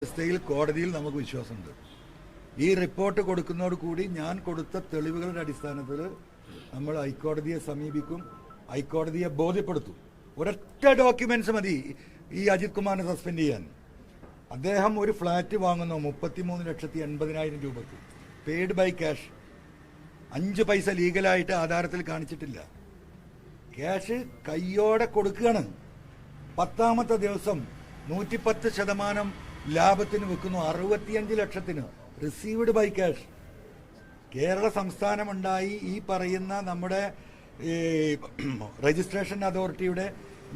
വ്യവസ്ഥയിൽ കോടതിയിൽ നമുക്ക് വിശ്വാസമുണ്ട്. ഈ റിപ്പോർട്ട് കൊടുക്കുന്നതോടുകൂടി ഞാൻ കൊടുത്ത തെളിവുകളുടെ അടിസ്ഥാനത്തിൽ നമ്മൾ ഹൈക്കോടതിയെ സമീപിക്കും, ഹൈക്കോടതിയെ ബോധ്യപ്പെടുത്തും. ഒരൊറ്റ ഡോക്യുമെന്റ്സ് മതി ഈ അജിത് കുമാറിനെ സസ്പെൻഡ് ചെയ്യാൻ. അദ്ദേഹം ഒരു ഫ്ലാറ്റ് വാങ്ങുന്നു 33,80,000 രൂപക്ക്, പെയ്ഡ് ബൈ ക്യാഷ്. 5 പൈസ ലീഗലായിട്ട് ആധാരത്തിൽ കാണിച്ചിട്ടില്ല. ക്യാഷ് കയ്യോടെ കൊടുക്കുകയാണ്. 10ാമത്തെ ദിവസം 110% ലാഭത്തിന് വെക്കുന്നു. 65 ലക്ഷത്തിന് റിസീവ്ഡ് ബൈ ക്യാഷ്. കേരള സംസ്ഥാനമുണ്ടായി ഈ പറയുന്ന നമ്മുടെ രജിസ്ട്രേഷൻ അതോറിറ്റിയുടെ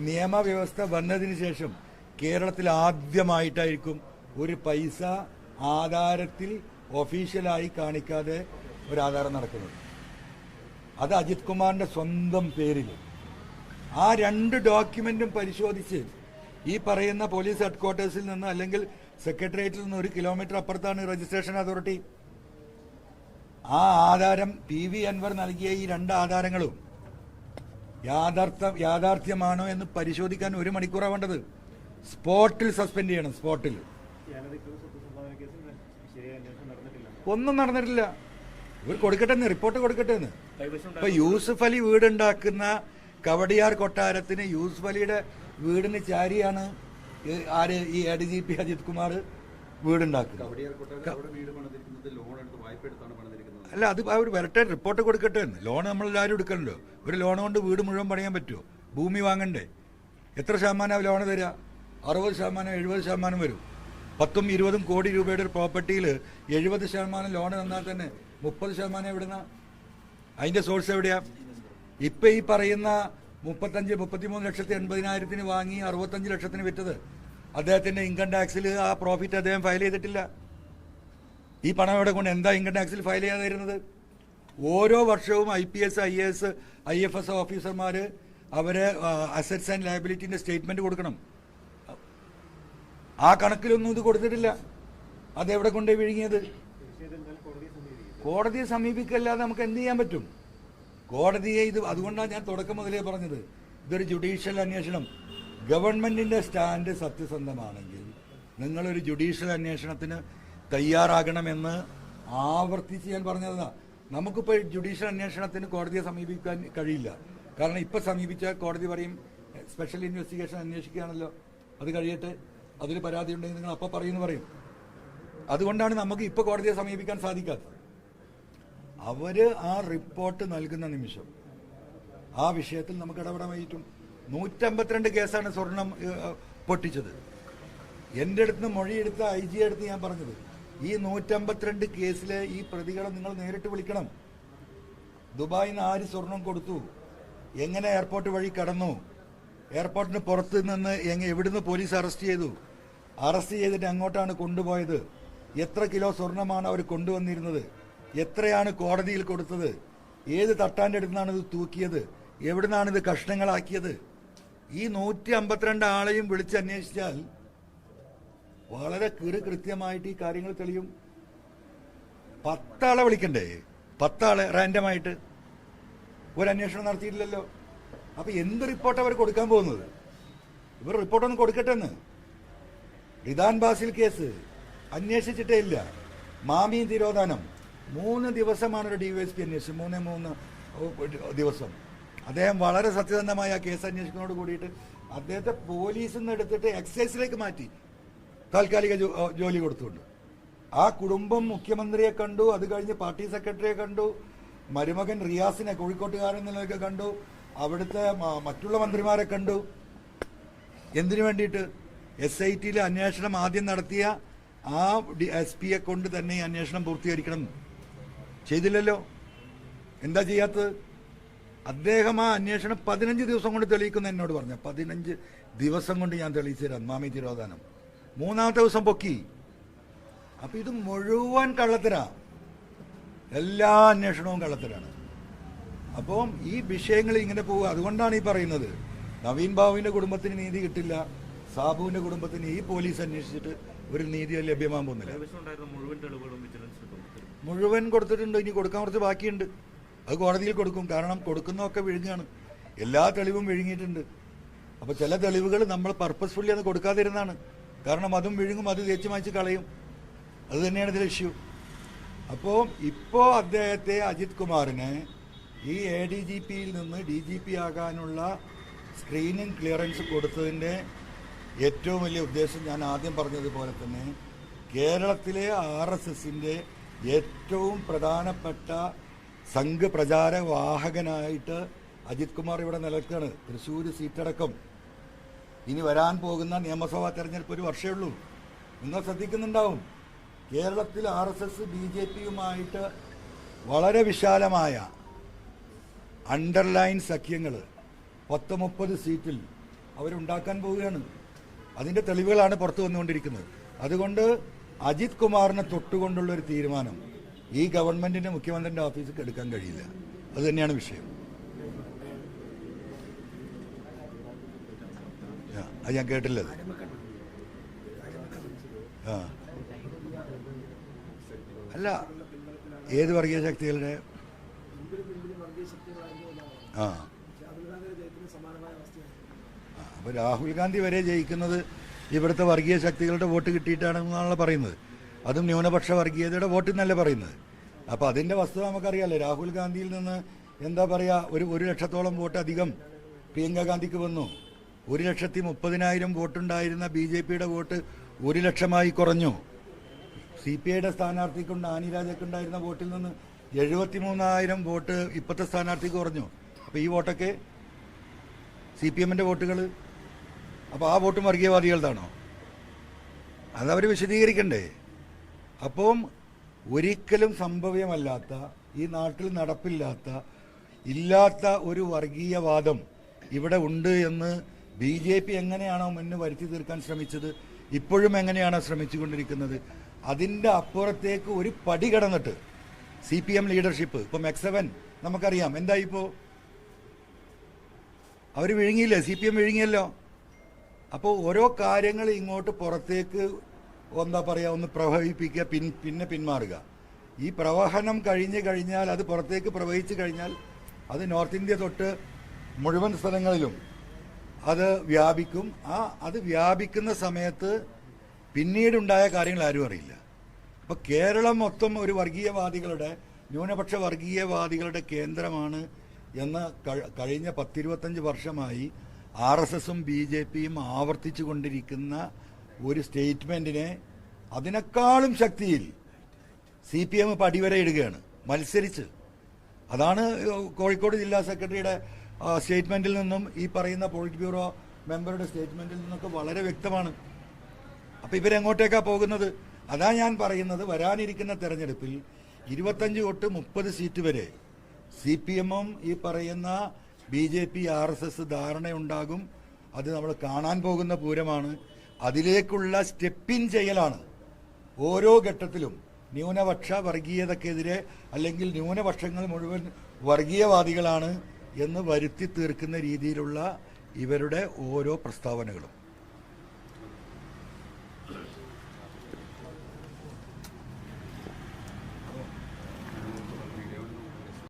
നിയമവ്യവസ്ഥ വന്നതിന് ശേഷം കേരളത്തിൽ ആദ്യമായിട്ടായിരിക്കും ഒരു പൈസ ആധാരത്തിൽ ഒഫീഷ്യലായി കാണിക്കാതെ ഒരു ആധാരം നടക്കുന്നത്. അത് അജിത് കുമാറിന്റെ സ്വന്തം പേരിൽ. ആ 2 ഡോക്യുമെന്റും പരിശോധിച്ച് ഈ പറയുന്ന പോലീസ് ഹെഡ്ക്വാർട്ടേഴ്സിൽ നിന്ന് അല്ലെങ്കിൽ സെക്രട്ടേറിയറ്റിൽ നിന്ന് 1 കിലോമീറ്റർ അപ്പുറത്താണ് രജിസ്ട്രേഷൻ അതോറിറ്റി. ആ ആധാരം PV അൻവർ നൽകിയ ഈ 2 ആധാരങ്ങളും യാഥാർത്ഥ്യമാണോ എന്ന് പരിശോധിക്കാൻ 1 മണിക്കൂറാണ് വേണ്ടത്. സ്പോട്ടിൽ സസ്പെൻഡ് ചെയ്യണം. സ്പോട്ടിൽ ഒന്നും നടന്നിട്ടില്ല. ഇവർ കൊടുക്കട്ടെ എന്ന്, റിപ്പോർട്ട് കൊടുക്കട്ടെ എന്ന്. ഇപ്പൊ യൂസുഫ് അലി വീടുണ്ടാക്കുന്ന കവടിയാർ കൊട്ടാരത്തിന് യൂസുഫ് അലിയുടെ വീടിന് ചാരിയാണ് ആര് ഈ ADGP അജിത് കുമാർ വീടുണ്ടാക്കുന്നത്. അല്ല, അത് അവർ വരട്ടെ, റിപ്പോർട്ട് കൊടുക്കട്ടെ എന്ന്. ലോൺ നമ്മളെല്ലാവരും എടുക്കണല്ലോ. ഒരു ലോൺ കൊണ്ട് വീട് മുഴുവൻ പണിയാൻ പറ്റുമോ? ഭൂമി വാങ്ങണ്ടേ? എത്ര ശതമാനം ലോൺ തരിക? 60%, 70% വരും. 10ഉം 20ഉം കോടി രൂപയുടെ ഒരു പ്രോപ്പർട്ടിയിൽ 70% ലോൺ തന്നാൽ തന്നെ 30% എവിടുന്ന? അതിന്റെ സോഴ്സ് എവിടെയാ? ഇപ്പൊ ഈ പറയുന്ന 33,80,000 വാങ്ങി 65 ലക്ഷത്തിന് വിറ്റത് അദ്ദേഹത്തിന്റെ ഇൻകം ടാക്സിൽ ആ പ്രോഫിറ്റ് അദ്ദേഹം ഫയൽ ചെയ്തിട്ടില്ല. ഈ പണം എവിടെ കൊണ്ട് എന്താ ഇൻകം ടാക്സിൽ ഫയൽ ചെയ്യാതെ വരുന്നത്? ഓരോ വർഷവും IPS, IAS, IFS ഓഫീസർമാർ അവരെ അസറ്റ്സ് ആൻഡ് ലയബിലിറ്റിന്റെ സ്റ്റേറ്റ്മെന്റ് കൊടുക്കണം. ആ കണക്കിലൊന്നും ഇത് കൊടുത്തിട്ടില്ല. അതെവിടെ കൊണ്ടേ വിഴുങ്ങിയത്? കോടതിയെ സമീപിക്കല്ലാതെ നമുക്ക് എന്ത് ചെയ്യാൻ പറ്റും? കോടതിയെ അതുകൊണ്ടാണ് ഞാൻ തുടക്കം മുതലേ പറഞ്ഞത്, ഇതൊരു ജുഡീഷ്യൽ അന്വേഷണം. ഗവൺമെന്റിന്റെ സ്റ്റാൻഡ് സത്യസന്ധമാണെങ്കിൽ നിങ്ങളൊരു ജുഡീഷ്യൽ അന്വേഷണത്തിന് തയ്യാറാകണമെന്ന് ആവർത്തിച്ച് ഞാൻ പറഞ്ഞതാ. നമുക്കിപ്പോൾ ജുഡീഷ്യൽ അന്വേഷണത്തിന് കോടതിയെ സമീപിക്കാൻ കഴിയില്ല. കാരണം ഇപ്പൊ സമീപിച്ചാൽ കോടതി പറയും സ്പെഷ്യൽ ഇൻവെസ്റ്റിഗേഷൻ അന്വേഷിക്കുകയാണല്ലോ, അത് കഴിയട്ടെ, അതിൽ പരാതി ഉണ്ടെങ്കിൽ നിങ്ങൾ അപ്പം പറയുമെന്ന് പറയും. അതുകൊണ്ടാണ് നമുക്ക് ഇപ്പൊ കോടതിയെ സമീപിക്കാൻ സാധിക്കാത്തത്. അവര് ആ റിപ്പോർട്ട് നൽകുന്ന നിമിഷം ആ വിഷയത്തിൽ നമുക്ക് ഇടപെടാൻ പറ്റും. 152 കേസാണ് സ്വർണം പൊട്ടിച്ചത്. എന്റെ അടുത്ത് മൊഴിയെടുത്ത IG അടുത്ത് ഞാൻ പറഞ്ഞത്, ഈ 152 കേസിലെ ഈ പ്രതികളെ നിങ്ങൾ നേരിട്ട് വിളിക്കണം. ദുബായിൽ നിന്ന് ആര് സ്വർണം കൊടുത്തു, എങ്ങനെ എയർപോർട്ട് വഴി കടന്നു, എയർപോർട്ടിന് പുറത്ത് നിന്ന് എവിടുന്ന് പോലീസ് അറസ്റ്റ് ചെയ്തു, അറസ്റ്റ് ചെയ്തിട്ട് എങ്ങോട്ടാണ് കൊണ്ടുപോയത്, എത്ര കിലോ സ്വർണമാണ് അവർ കൊണ്ടുവന്നിരുന്നത്, എത്രയാണ് കോടതിയിൽ കൊടുത്തത്, ഏത് തട്ടാൻ്റെ അടുത്താണ് ഇത് തൂക്കിയത്, എവിടുന്നാണ് ഇത് കഷ്ണങ്ങളാക്കിയത്. ഈ 152 ആളെയും വിളിച്ച് അന്വേഷിച്ചാൽ വളരെ കൃത്യമായിട്ട് ഈ കാര്യങ്ങൾ തെളിയും. 10 ആളെ വിളിക്കണ്ടേ? 10 ആളെ റാൻഡമായിട്ട് ഒരു അന്വേഷണം നടത്തിയിട്ടില്ലല്ലോ. അപ്പൊ എന്ത് റിപ്പോർട്ട് അവർ കൊടുക്കാൻ പോകുന്നത്? ഇവർ റിപ്പോർട്ടൊന്നും കൊടുക്കട്ടെ എന്ന്. റിദാൻ ബാസിൽ കേസ് അന്വേഷിച്ചിട്ടേ ഇല്ല. മാമി തിരോധാനം 3 ദിവസമാണ് ഒരു DYSP അന്വേഷിച്ചത്. 3 ദിവസം. അദ്ദേഹം വളരെ സത്യസന്ധമായ കേസ് അന്വേഷിക്കുന്നതോട് കൂടിയിട്ട് അദ്ദേഹത്തെ പോലീസിൽ നിന്ന് എടുത്തിട്ട് എക്സൈസിലേക്ക് മാറ്റി, താൽക്കാലിക ജോലി കൊടുത്തുകൊണ്ട്. ആ കുടുംബം മുഖ്യമന്ത്രിയെ കണ്ടു, അത് കഴിഞ്ഞ് പാർട്ടി സെക്രട്ടറിയെ കണ്ടു, മരുമകൻ റിയാസിനെ കോഴിക്കോട്ടുകാരൻ എന്നുള്ളതൊക്കെ കണ്ടു, അവിടുത്തെ മറ്റുള്ള മന്ത്രിമാരെ കണ്ടു. എന്തിനു വേണ്ടിയിട്ട്? SITയിലെ അന്വേഷണം ആദ്യം നടത്തിയ ആ SP കൊണ്ട് തന്നെ ഈ അന്വേഷണം പൂർത്തീകരിക്കണം. ചെയ്തില്ലല്ലോ. എന്താ ചെയ്യാത്തത്? അദ്ദേഹം ആ അന്വേഷണം 15 ദിവസം കൊണ്ട് തെളിയിക്കുന്ന എന്നോട് പറഞ്ഞു. 15 ദിവസം കൊണ്ട് ഞാൻ തെളിയിച്ചു തരാം മാമി തിരോധാനം. 3ാമത്തെ ദിവസം പൊക്കി. അപ്പൊ ഇത് മുഴുവൻ കള്ളത്തരാ, എല്ലാ അന്വേഷണവും കള്ളത്തരാണ്. അപ്പം ഈ വിഷയങ്ങൾ ഇങ്ങനെ പോവുക. അതുകൊണ്ടാണ് ഈ പറയുന്നത്, നവീൻ ബാബുവിന്റെ കുടുംബത്തിന് നീതി കിട്ടില്ല, സാബുവിന്റെ കുടുംബത്തിന് ഈ പോലീസ് അന്വേഷിച്ചിട്ട് ഒരു നീതി ലഭ്യമാകാൻ പോകുന്നില്ല. മുഴുവൻ കൊടുത്തിട്ടുണ്ട്, ഇനി കൊടുക്കാൻ കുറച്ച് ബാക്കിയുണ്ട്. അത് കോടതിയിൽ കൊടുക്കും. കാരണം കൊടുക്കുന്നതൊക്കെ വിഴുങ്ങാണ്, എല്ലാ തെളിവും വിഴുങ്ങിയിട്ടുണ്ട്. അപ്പോൾ ചില തെളിവുകൾ നമ്മൾ പർപ്പസ്ഫുള്ളി അത് കൊടുക്കാതിരുന്നാണ്. കാരണം അതും വിഴുങ്ങും, അത് തേച്ച് മായ്ച്ച് കളയും. അത് തന്നെയാണ് ഇതിൽ ഇഷ്യൂ. അപ്പോൾ ഇപ്പോൾ അദ്ദേഹത്തെ അജിത് കുമാറിനെ ഈ ADGPയിൽ നിന്ന് DGP ആകാനുള്ള സ്ക്രീനിങ് ക്ലിയറൻസ് കൊടുത്തതിൻ്റെ ഏറ്റവും വലിയ ഉദ്ദേശം ഞാൻ ആദ്യം പറഞ്ഞതുപോലെ തന്നെ കേരളത്തിലെ RSSന്റെ ഏറ്റവും പ്രധാനപ്പെട്ട സംഘ് പ്രചാര വാഹകനായിട്ട് അജിത് കുമാർ ഇവിടെ നിലനിൽക്കുകയാണ്. തൃശ്ശൂർ സീറ്റടക്കം ഇനി വരാൻ പോകുന്ന നിയമസഭാ തെരഞ്ഞെടുപ്പ് ഒരു വർഷമേ ഉള്ളൂ. നിങ്ങൾ ശ്രദ്ധിക്കുന്നുണ്ടാവും, കേരളത്തിൽ RSS BJPയുമായിട്ട് വളരെ വിശാലമായ അണ്ടർലൈൻ സഖ്യങ്ങൾ 10-30 സീറ്റിൽ അവരുണ്ടാക്കാൻ പോവുകയാണ്. അതിൻ്റെ തെളിവുകളാണ് പുറത്തു വന്നുകൊണ്ടിരിക്കുന്നത്. അതുകൊണ്ട് അജിത് കുമാറിനെ തൊട്ടുകൊണ്ടുള്ള ഒരു തീരുമാനം ഈ ഗവൺമെന്റിന്റെ മുഖ്യമന്ത്രിന്റെ ഓഫീസിൽ എടുക്കാൻ കഴിയില്ല. അത് തന്നെയാണ് വിഷയം. അത് ഞാൻ കേട്ടില്ലത്. ആ അല്ല, ഏത് വർഗീയ ശക്തികളുടെ? ആ അപ്പോൾ രാഹുൽ ഗാന്ധി വരെ ജയിക്കുന്നത് ഇവിടുത്തെ വർഗീയ ശക്തികളുടെ വോട്ട് കിട്ടിയിട്ടാണെന്നാണല്ലോ പറയുന്നത്. അതും ന്യൂനപക്ഷ വർഗീയതയുടെ വോട്ട് എന്നല്ലേ പറയുന്നത്. അപ്പോൾ അതിൻ്റെ വസ്തുത നമുക്കറിയാമല്ലോ. രാഹുൽ ഗാന്ധിയിൽ നിന്ന് എന്താ പറയുക, ഒരു ലക്ഷത്തോളം വോട്ട് അധികം പ്രിയങ്ക ഗാന്ധിക്ക് വന്നു. 1,30,000 വോട്ടുണ്ടായിരുന്ന BJPയുടെ വോട്ട് 1 ലക്ഷമായി കുറഞ്ഞു. CPIയുടെ സ്ഥാനാർത്ഥിക്കുണ്ട് ആനിരാജക്കുണ്ടായിരുന്ന വോട്ടിൽ നിന്ന് 73,000 വോട്ട് ഇപ്പോഴത്തെ സ്ഥാനാർത്ഥിക്ക് കുറഞ്ഞു. അപ്പോൾ ഈ വോട്ടൊക്കെ CPMന്റെ വോട്ടുകൾ. അപ്പോൾ ആ വോട്ടും വർഗീയവാദികളുടെയാണോ? അതവർ വിശദീകരിക്കണ്ടേ? അപ്പം ഒരിക്കലും സംഭവ്യമല്ലാത്ത, ഈ നാട്ടിൽ നടപ്പില്ലാത്ത, ഇല്ലാത്ത ഒരു വർഗീയവാദം ഇവിടെ ഉണ്ട് എന്ന് BJP എങ്ങനെയാണോ മുന്ന് വരുത്തി തീർക്കാൻ ശ്രമിച്ചത്, ഇപ്പോഴും എങ്ങനെയാണോ ശ്രമിച്ചുകൊണ്ടിരിക്കുന്നത്, അതിൻ്റെ അപ്പുറത്തേക്ക് ഒരു പടി കടന്നിട്ട് CPM ലീഡർഷിപ്പ്, ഇപ്പം X7 നമുക്കറിയാം എന്തായി. ഇപ്പോൾ അവർ വിഴുങ്ങിയില്ലേ, CPM വിഴുങ്ങിയല്ലോ. അപ്പോൾ ഓരോ കാര്യങ്ങൾ ഇങ്ങോട്ട് പുറത്തേക്ക് എന്താ പറയുക, ഒന്ന് പ്രവഹിപ്പിക്കുക, പിന്നെ പിന്മാറുക. ഈ പ്രവഹനം കഴിഞ്ഞ് കഴിഞ്ഞാൽ, അത് പുറത്തേക്ക് പ്രവഹിച്ചു കഴിഞ്ഞാൽ അത് നോർത്ത് ഇന്ത്യ തൊട്ട് മുഴുവൻ സ്ഥലങ്ങളിലും അത് വ്യാപിക്കും. അത് വ്യാപിക്കുന്ന സമയത്ത് പിന്നീടുണ്ടായ കാര്യങ്ങൾ ആരും അറിയില്ല. അപ്പോൾ കേരളം മൊത്തം ഒരു വർഗീയവാദികളുടെ, ന്യൂനപക്ഷ വർഗീയവാദികളുടെ കേന്ദ്രമാണ് എന്ന് കഴിഞ്ഞ 10-25 വർഷമായി RSSും BJPയും ആവർത്തിച്ചു കൊണ്ടിരിക്കുന്ന ഒരു സ്റ്റേറ്റ്മെൻറ്റിനെ അതിനേക്കാളും ശക്തിയിൽ CPM പടിവരെ ഇടുകയാണ് മത്സരിച്ച്. അതാണ് കോഴിക്കോട് ജില്ലാ സെക്രട്ടറിയുടെ സ്റ്റേറ്റ്മെൻറ്റിൽ നിന്നും ഈ പറയുന്ന പോളിറ്റ് ബ്യൂറോ മെമ്പറുടെ സ്റ്റേറ്റ്മെൻറ്റിൽ നിന്നൊക്കെ വളരെ വ്യക്തമാണ്. അപ്പോൾ ഇവരെങ്ങോട്ടേക്കാണ് പോകുന്നത്? അതാ ഞാൻ പറയുന്നത്, വരാനിരിക്കുന്ന തെരഞ്ഞെടുപ്പിൽ 25 തൊട്ട് 30 സീറ്റ് വരെ CPMും ഈ പറയുന്ന BJP RSS ധാരണയുണ്ടാകും. അത് നമ്മൾ കാണാൻ പോകുന്ന പൂരമാണ്. അതിലേക്കുള്ള സ്റ്റെപ്പിൻ ചെയ്യലാണ് ഓരോ ഘട്ടത്തിലും. ന്യൂനപക്ഷ വർഗീയതക്കെതിരെ, അല്ലെങ്കിൽ ന്യൂനപക്ഷങ്ങൾ മുഴുവൻ വർഗീയവാദികളാണ് എന്ന് വരുത്തി തീർക്കുന്ന രീതിയിലുള്ള ഇവരുടെ ഓരോ പ്രസ്താവനകളും.